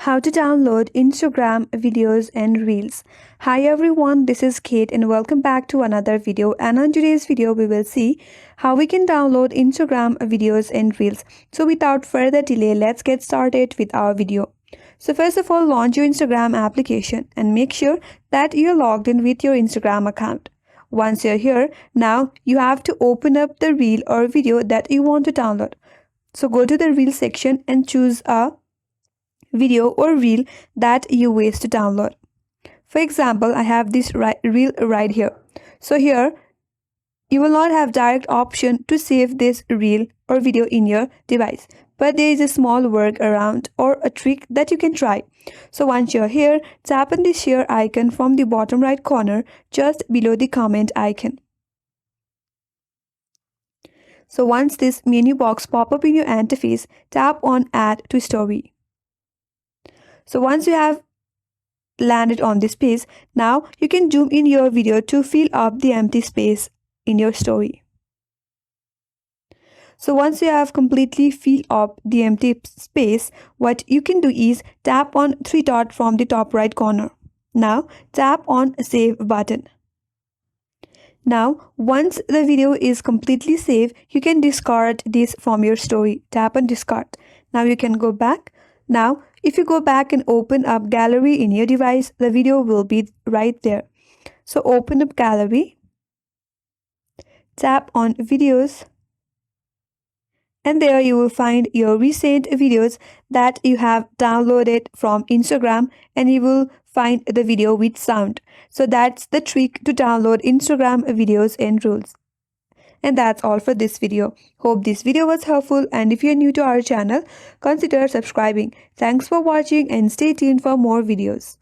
How to download Instagram videos and reels. Hi everyone, this is Kate and welcome back to another video, and on today's video we will see how we can download Instagram videos and reels. So without further delay, let's get started with our video. So first of all, launch your Instagram application and make sure that you're logged in with your Instagram account. Once you're here, now you have to open up the reel or video that you want to download. So go to the reel section and choose a video or reel that you wish to download. For example, I have this reel right here. So here you will not have direct option to save this reel or video in your device, but there is a small workaround or a trick that you can try. So once you're here, tap on the share icon from the bottom right corner just below the comment icon. So once this menu box pop up in your interface, tap on add to story. So once you have landed on this page, now you can zoom in your video to fill up the empty space in your story. So once you have completely filled up the empty space, what you can do is tap on three dots from the top right corner. Now tap on save button. Now once the video is completely saved, you can discard this from your story. Tap on discard. Now you can go back. Now if you go back and open up gallery in your device, the video will be right there. So open up gallery, tap on videos, and there you will find your recent videos that you have downloaded from Instagram, and you will find the video with sound. So that's the trick to download Instagram videos and reels. And that's all for this video. Hope this video was helpful, and if you're new to our channel, consider subscribing. Thanks for watching and stay tuned for more videos.